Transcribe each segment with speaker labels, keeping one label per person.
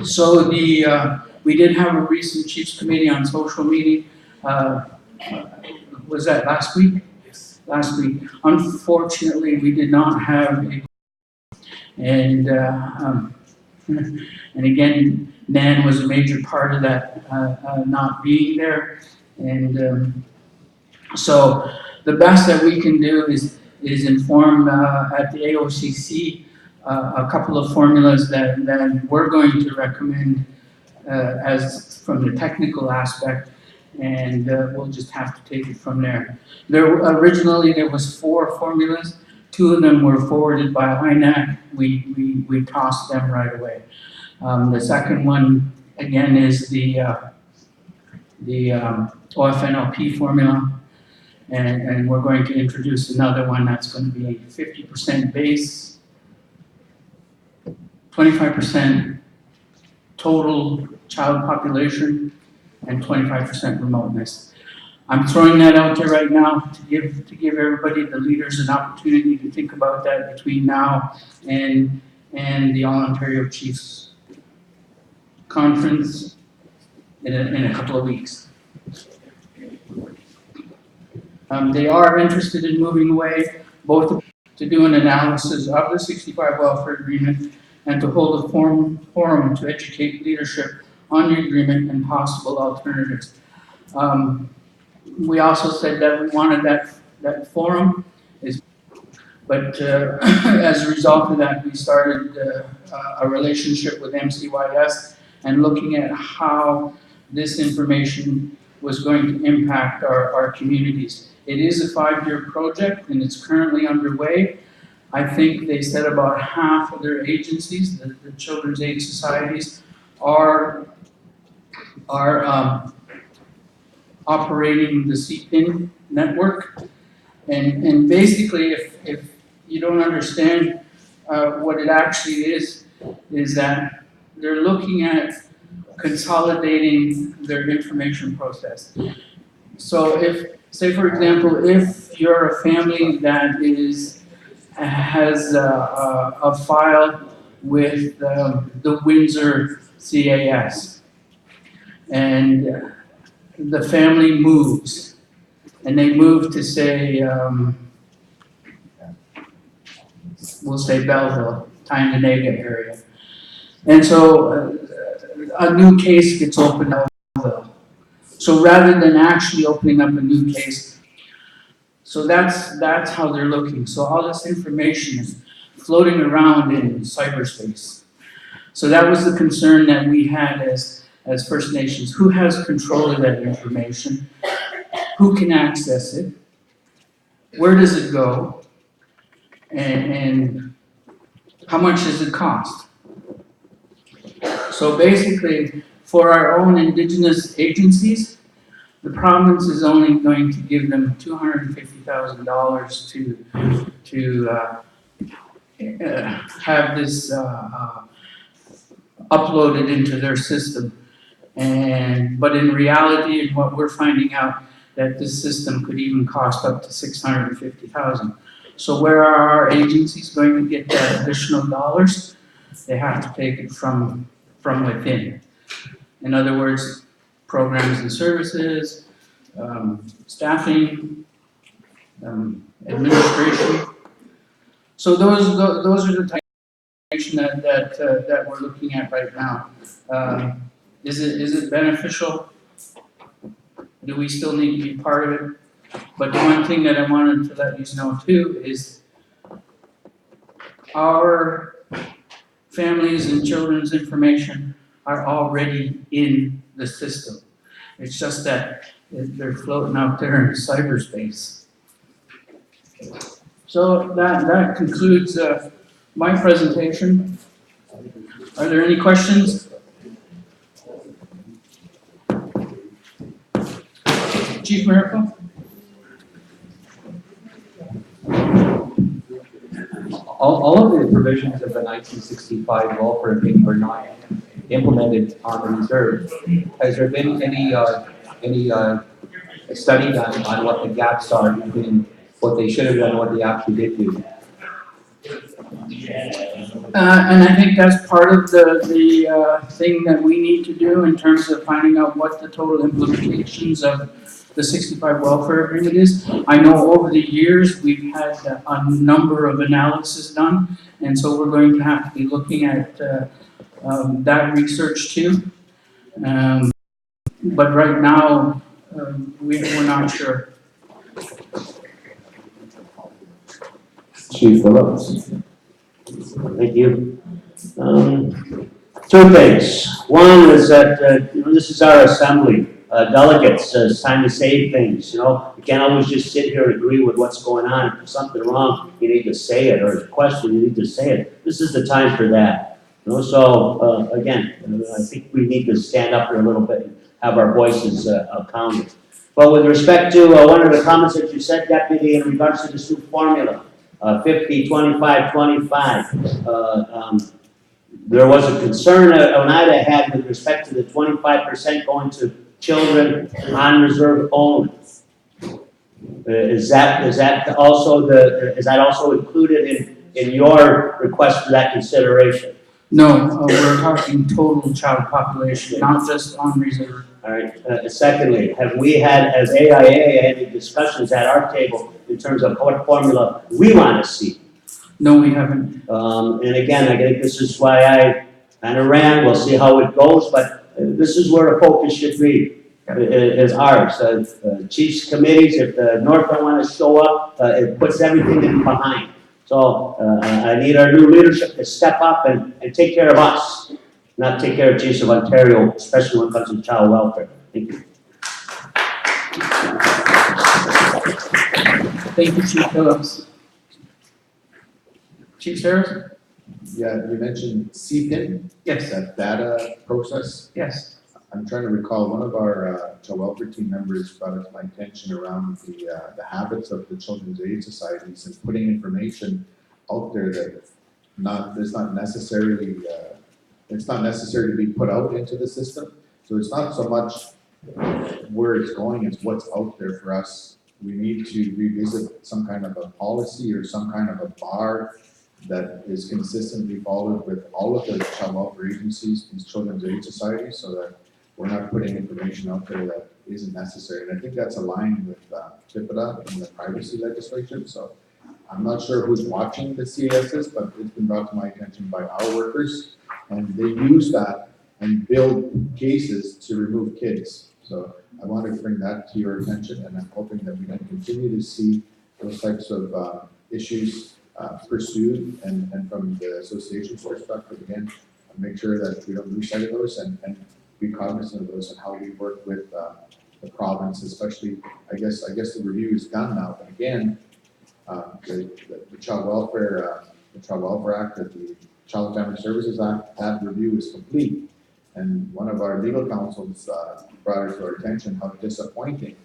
Speaker 1: So we did have a recent Chiefs Committee on Social meeting. Uh, was that last week? Last week. Unfortunately, we did not have a, and and again, Nan was a major part of that not being there, and so the best that we can do is inform at the AOCC a couple of formulas that we're going to recommend as from the technical aspect, and we'll just have to take it from there. Originally there was 4 formulas. 2 of them were forwarded by INAC. We tossed them right away. The second one again is the OFNLP formula, and we're going to introduce another one that's going to be 50% base, 25% total child population, and 25% remoteness. I'm throwing that out there right now to give everybody, the leaders, an opportunity to think about that between now and the All Ontario Chiefs Conference in a couple of weeks. They are interested in moving away, both to do an analysis of the 65 welfare agreement and to hold a forum to educate leadership on the agreement and possible alternatives. We also said that we wanted that forum, but as a result of that, we started a relationship with MCYS and looking at how this information was going to impact our communities. It is a 5-year project and it's currently underway. I think they said about half of their agencies, the Children's Aid Societies, are operating the CPIN network. And basically, if you don't understand what it actually is that they're looking at consolidating their information process. So if, say for example, if you're a family that has a file with the Windsor CAS, and the family moves, and they move to say, we'll say Belleville, Tyendinaga area. And so a new case gets opened up in Belleville. So rather than actually opening up a new case, so that's how they're looking. So all this information is floating around in cyberspace. So that was the concern that we had as First Nations. Who has control of that information? Who can access it? Where does it go? And how much does it cost? So basically, for our own Indigenous agencies, the province is only going to give them $250,000 to have this uploaded into their system. But in reality, and what we're finding out, that this system could even cost up to $650,000. So where are our agencies going to get that additional dollars? They have to take it from within. In other words, programs and services, staffing, administration. So those are the type of information that we're looking at right now. Is it beneficial? Do we still need to be part of it? But the one thing that I wanted to let you know too is our families and children's information are already in the system. It's just that they're floating out there in cyberspace. So that concludes my presentation. Are there any questions? Chief Miracle?
Speaker 2: All of the provisions of the 1965 welfare agreement were not implemented on the reserve. Has there been any study done on what the gaps are between what they should have done and what they actually did do?
Speaker 1: And I think that's part of the thing that we need to do in terms of finding out what the total implications of the 65 welfare agreement is. I know over the years, we've had a number of analysis done, and so we're going to have to be looking at that research too. But right now, we're not sure.
Speaker 3: Chief Phillips. Thank you. Two things. One is that, this is our assembly. Delegates, it's time to say things, You can't always just sit here and agree with what's going on. If there's something wrong, you need to say it, or a question, you need to say it. This is the time for that. So, again, I think we need to stand up here a little bit and have our voices counted. But with respect to one of the comments that you said, Deputy, in regards to this new formula, 50, 25, 25. There was a concern Oneida had with respect to the 25% going to children on reserve only. Is that also included in your request for that consideration?
Speaker 1: No, we're talking total child population, not just on reserve.
Speaker 3: All right. Secondly, have we had, as AIA, any discussions at our table in terms of what formula we want to see?
Speaker 1: No, we haven't.
Speaker 3: And again, I think this is why I kind of ran. We'll see how it goes, but this is where the focus should be, is ours. Chiefs committees, if the North don't want to show up, it puts everything in behind. So I need our new leadership to step up and take care of us, not take care of Chiefs of Ontario, especially when it comes to child welfare. Thank you.
Speaker 1: Thank you, Chief Phillips. Chief Harris?
Speaker 4: Yeah, you mentioned CPIN,
Speaker 1: Yes.
Speaker 4: that data process.
Speaker 1: Yes.
Speaker 4: I'm trying to recall, one of our child welfare team members brought it to my attention around the habits of the Children's Aid Societies and putting information out there that it's not necessary to be put out into the system. So it's not so much where it's going, it's what's out there for us. We need to revisit some kind of a policy or some kind of a bar that is consistently followed with all of the child welfare agencies, these Children's Aid Societies, so that we're not putting information out there that isn't necessary. And I think that's aligned with TIPIDA and the privacy legislation. So I'm not sure who's watching the CASs, but it's been brought to my attention by our workers, and they use that and build cases to remove kids. So I wanted to bring that to your attention, and I'm hoping that we can continue to see those types of issues pursued, and from the association's perspective, again, make sure that we don't lose sight of those and be cognizant of those and how we work with the province, especially, I guess the review is done now, but again, the Child Welfare Act, the Child and Family Services Act, that review is complete. And one of our legal counsels brought it to our attention how disappointing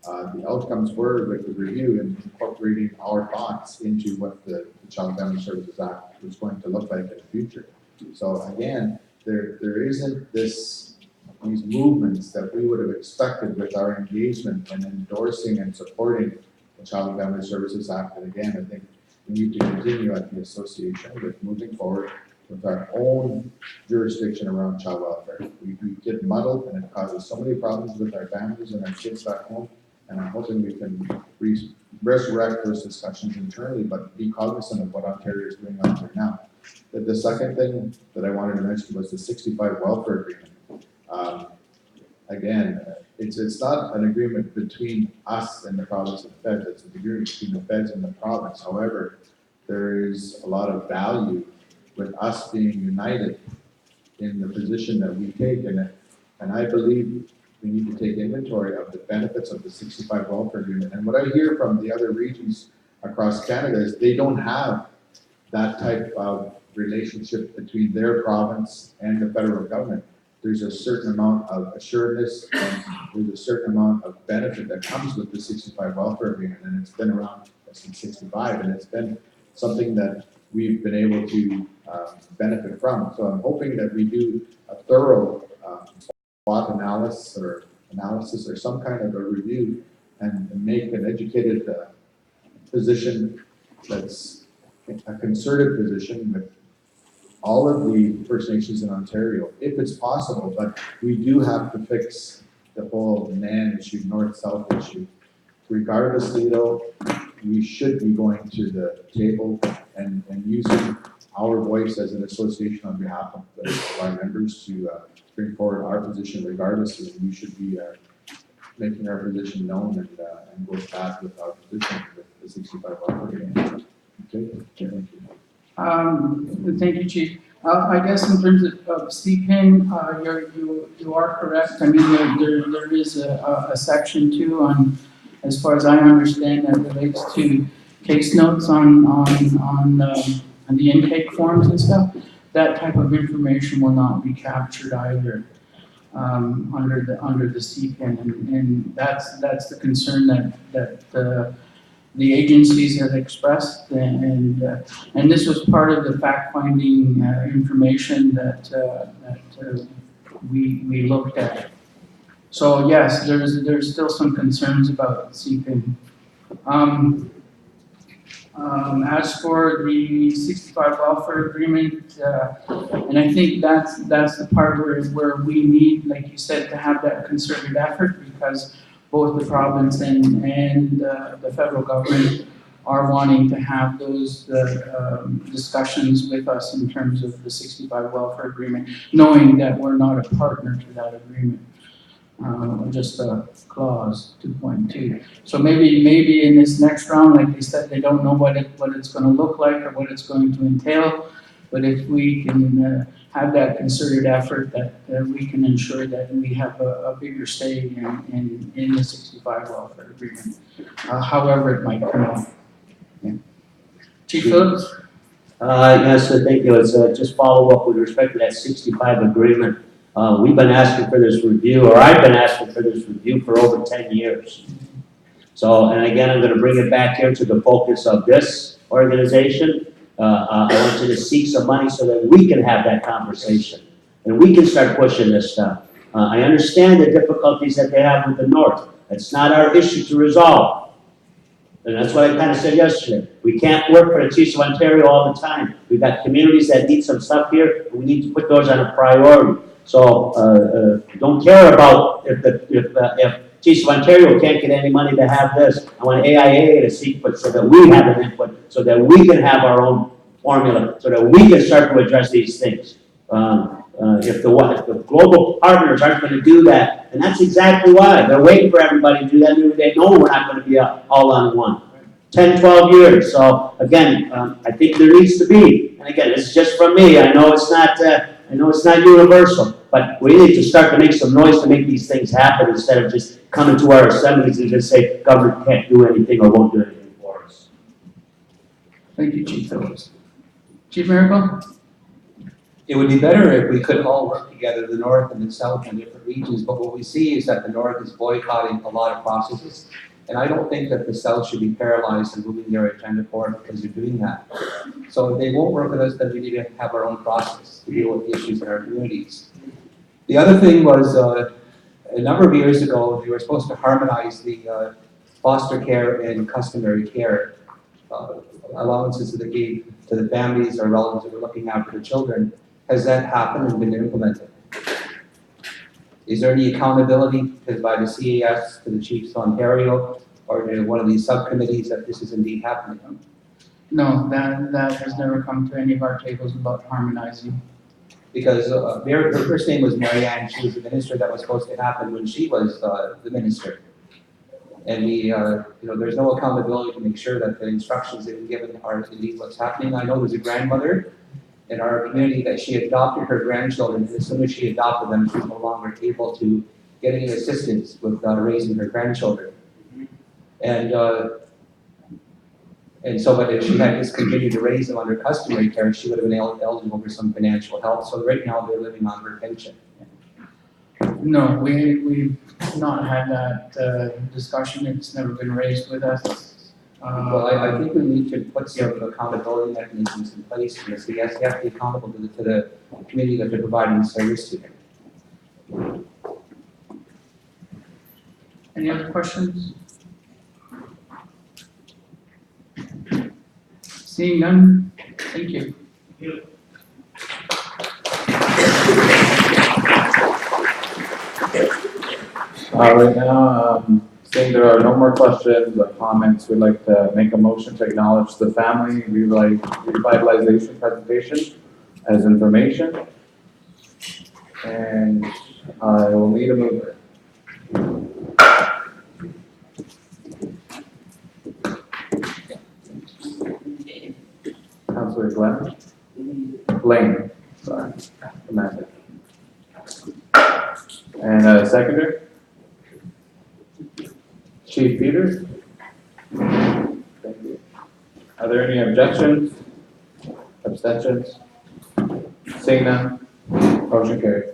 Speaker 4: the outcomes were with the review and incorporating our thoughts into what the Child and Family Services Act was going to look like in the future. So again, there isn't these movements that we would have expected with our engagement and endorsing and supporting the Child and Family Services Act. And again, I think we need to continue at the association with moving forward with our own jurisdiction around child welfare. We get muddled, and it causes so many problems with our families and our kids back home. And I'm hoping we can resurrect those discussions internally, but be cognizant of what Ontario is doing out there now. The second thing that I wanted to mention was the 65 welfare agreement. Again, it's not an agreement between us and the province and the feds. It's an agreement between the feds and the province. However, there is a lot of value with us being united in the position that we take in it. And I believe we need to take inventory of the benefits of the 65 welfare agreement. And what I hear from the other regions across Canada is they don't have that type of relationship between their province and the federal government. There's a certain amount of assuredness and there's a certain amount of benefit that comes with the 65 welfare agreement. And it's been around since 65, and it's been something that we've been able to benefit from. So I'm hoping that we do a thorough SWOT analysis or some kind of a review and make an educated position that's a concerted position with all of the First Nations in Ontario, if it's possible, but we do have to fix the whole man issue, north-south issue. Regardless, Lito, we should be going to the table and using our voice as an association on behalf of our members to bring forward our position regardless, and we should be making our position known and go back with our position with the 65 hour game. Okay, thank you.
Speaker 1: Thank you, Chief. I guess in terms of CPIN, you are correct. I mean, there is a section too on, as far as I understand, that relates to case notes on the intake forms and stuff. That type of information will not be captured either under the CPIN, and that's the concern that the agencies have expressed, and this was part of the fact-finding information that we looked at. So yes, there's still some concerns about CPIN. As for the 65 welfare agreement, and I think that's the part where we need, like you said, to have that concerted effort, because both the province and the federal government are wanting to have those discussions with us in terms of the 65 welfare agreement, knowing that we're not a partner to that agreement. Just a clause 2.2. So maybe in this next round, like they said, they don't know what it's going to look like or what it's going to entail. But if we can have that concerted effort, that we can ensure that we have a bigger say in the 65 welfare agreement, however it might come out. Yeah. Chief Phillips?
Speaker 3: Yes, thank you. It's just follow up with respect to that 65 agreement. We've been asking for this review, or I've been asking for this review for over 10 years. So, and again, I'm going to bring it back here to the focus of this organization. I want you to seek some money so that we can have that conversation and we can start pushing this stuff. I understand the difficulties that they have with the North. It's not our issue to resolve. And that's what I kind of said yesterday. We can't work for the Chiefs of Ontario all the time. We've got communities that need some stuff here, and we need to put those on a priority. So don't care about if Chiefs of Ontario can't get any money to have this. I want AIA to seek input so that we have an input, so that we can have our own formula, so that we can start to address these things. If the global partners aren't going to do that, and that's exactly why. They're waiting for everybody to do that, and they know we're not going to be all on one. 10, 12 years. So again, I think there needs to be, and again, this is just from me. I know it's not universal, but we need to start to make some noise to make these things happen instead of just coming to our assemblies and just say government can't do anything or won't do anything for us.
Speaker 1: Thank you, Chief Phillips. Chief Miracle?
Speaker 2: It would be better if we could all work together, the North and the South and different regions, but what we see is that the North is boycotting a lot of processes, and I don't think that the South should be paralyzed and moving their agenda forward because they're doing that. So if they won't work with us, then we need to have our own process to deal with the issues in our communities. The other thing was, a number of years ago, we were supposed to harmonize the foster care and customary care allowances that they gave to the families or relatives that were looking after the children. Has that happened and been implemented? Is there any accountability by the CAS to the Chiefs of Ontario or to one of these subcommittees that this is indeed happening?
Speaker 1: No, that has never come to any of our tables about harmonizing.
Speaker 2: Because her first name was Marianne. She was the minister that was supposed to happen when she was the minister. And there's no accountability to make sure that the instructions that were given are indeed what's happening. I know there's a grandmother in our community that she adopted her grandchildren, and as soon as she adopted them, she was no longer able to get any assistance with raising her grandchildren. And so, but if she had just continued to raise them under customary care, she would have been eligible for some financial help. So right now, they're living on her pension.
Speaker 1: No, we've not had that discussion. It's never been raised with us.
Speaker 2: Well, I think we need to put some accountability mechanisms in place for this. We have to be accountable to the community that they're providing service to.
Speaker 1: Any other questions? Seeing none, thank you.
Speaker 5: Right now, seeing there are no more questions or comments, we'd like to make a motion to acknowledge the family revitalization presentation as information. And I will need a mover. Councilor Glenn? Lane, sorry, Amanda. And a seconder? Chief Peters? Thank you. Are there any objections? Abstentions? Seeing none, motion carried.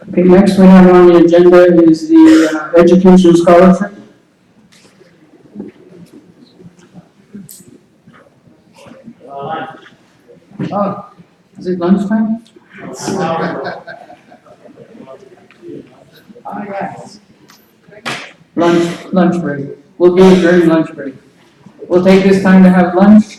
Speaker 1: Okay, next we have on the agenda is the education scholarship. Oh, is it lunchtime? Oh, yes. Lunch break. We'll do it during lunch break. We'll take this time to have lunch.